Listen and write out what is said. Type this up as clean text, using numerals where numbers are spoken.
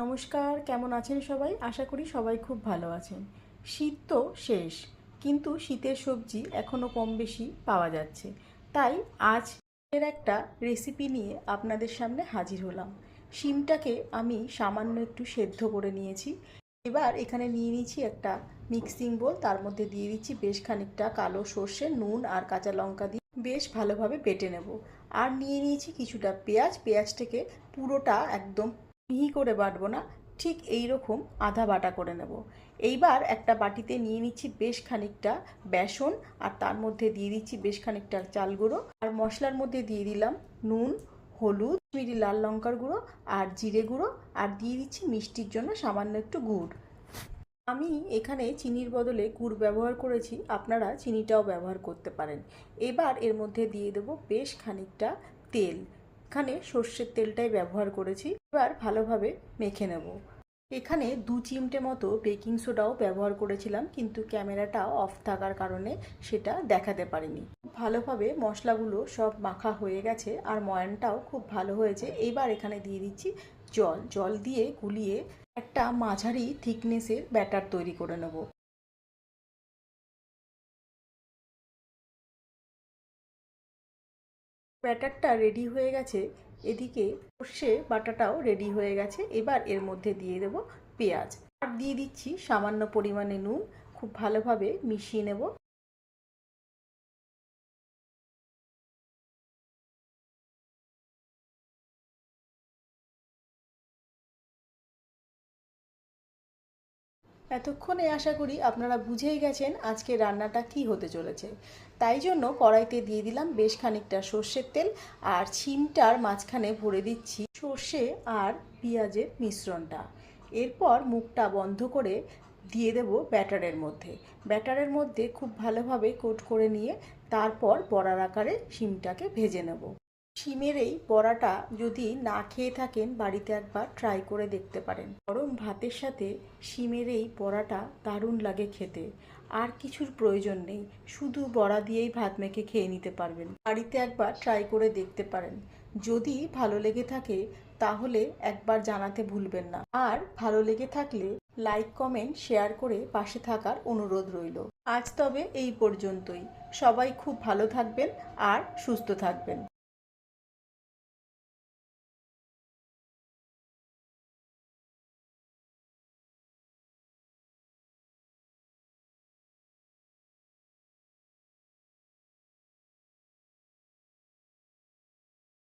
নমস্কার, কেমন আছেন সবাই? আশা করি সবাই খুব ভালো আছেন। শীত তো শেষ, কিন্তু শীতের সবজি এখনও কম বেশি পাওয়া যাচ্ছে। তাই আজ এর একটা রেসিপি নিয়ে আপনাদের সামনে হাজির হলাম। শিমটাকে আমি সামান্য একটু সেদ্ধ করে নিয়েছি। এবার এখানে নিয়ে নিয়েছি একটা মিক্সিং বোল, তার মধ্যে দিয়ে দিচ্ছি বেশ খানিকটা কালো সর্ষে, নুন আর কাঁচা লঙ্কা দিয়ে বেশ ভালোভাবে বেটে নেব। আর নিয়ে নিয়েছি কিছুটা পেঁয়াজ। পেঁয়াজটাকে পুরোটা একদম মিহি করে বাটবো না, ঠিক এই রকম আধা বাটা করে নেব। এইবার একটা বাটিতে নিয়ে নিচ্ছি বেশ খানিকটা বেসন, আর তার মধ্যে দিয়ে দিচ্ছি বেশ খানিকটা চাল গুঁড়ো, আর মশলার মধ্যে দিয়ে দিলাম নুন, হলুদ, কাশ্মীরি লাল লঙ্কার গুঁড়ো আর জিরে গুঁড়ো, আর দিয়ে দিচ্ছি মিষ্টির জন্য সামান্য একটু গুড়। আমি এখানে চিনির বদলে গুড় ব্যবহার করেছি, আপনারা চিনিটাও ব্যবহার করতে পারেন। এবার এর মধ্যে দিয়ে দেবো বেশ খানিকটা তেল। এখানে সর্ষের তেলটাই ব্যবহার করেছি। এবার ভালোভাবে মেখে নেব। এখানে 2 চিমটে মতো বেকিং সোডাও ব্যবহার করেছিলাম, কিন্তু ক্যামেরাটা অফ থাকার কারণে সেটা দেখাতে পারিনি। ভালোভাবে মশলাগুলো সব মাখা হয়ে গেছে আর ময়ানটাও খুব ভালো হয়েছে। এবার এখানে দিয়ে দিচ্ছি জল। জল দিয়ে গুলিয়ে একটা মাঝারি থিকনেসের ব্যাটার তৈরি করে নেব। ব্যাটারটা রেডি হয়ে গেছে, এদিকে সর্ষে বাটাটাও রেডি হয়ে গেছে। এবার এর মধ্যে দিয়ে দেব পেঁয়াজ, আর দিয়ে দিচ্ছি সামান্য পরিমাণে নুন। খুব ভালোভাবে মিশিয়ে নেব। এতক্ষণে আশা করি আপনারা বুঝেই গেছেন আজকে রান্নাটা কি হতে চলেছে। তাই জন্য কড়াইতে দিয়ে দিলাম বেশ খানিকটা সর্ষের তেল, আর শিমটার মাঝখানে ভরে দিচ্ছি সর্ষে আর পেঁয়াজের মিশ্রণটা। এরপর মুখটা বন্ধ করে দিয়ে দেব ব্যাটারের মধ্যে। ব্যাটারের মধ্যে খুব ভালোভাবে কোট করে নিয়ে তারপর বড়ার আকারে শিমটাকে ভেজে নেব। শিমের এই বড়াটা যদি না খেয়ে থাকেন, বাড়িতে একবার ট্রাই করে দেখতে পারেন। গরম ভাতের সাথে শিমের এই বড়াটা দারুণ লাগে খেতে। আর কিছুর প্রয়োজন নেই, শুধু বড়া দিয়েই ভাত মেখে খেয়ে নিতে পারবেন। বাড়িতে একবার ট্রাই করে দেখতে পারেন। যদি ভালো লেগে থাকে তাহলে একবার জানাতে ভুলবেন না। আর ভালো লেগে থাকলে লাইক, কমেন্ট, শেয়ার করে পাশে থাকার অনুরোধ রইল। আজ তবে এই পর্যন্তই। সবাই খুব ভালো থাকবেন আর সুস্থ থাকবেন।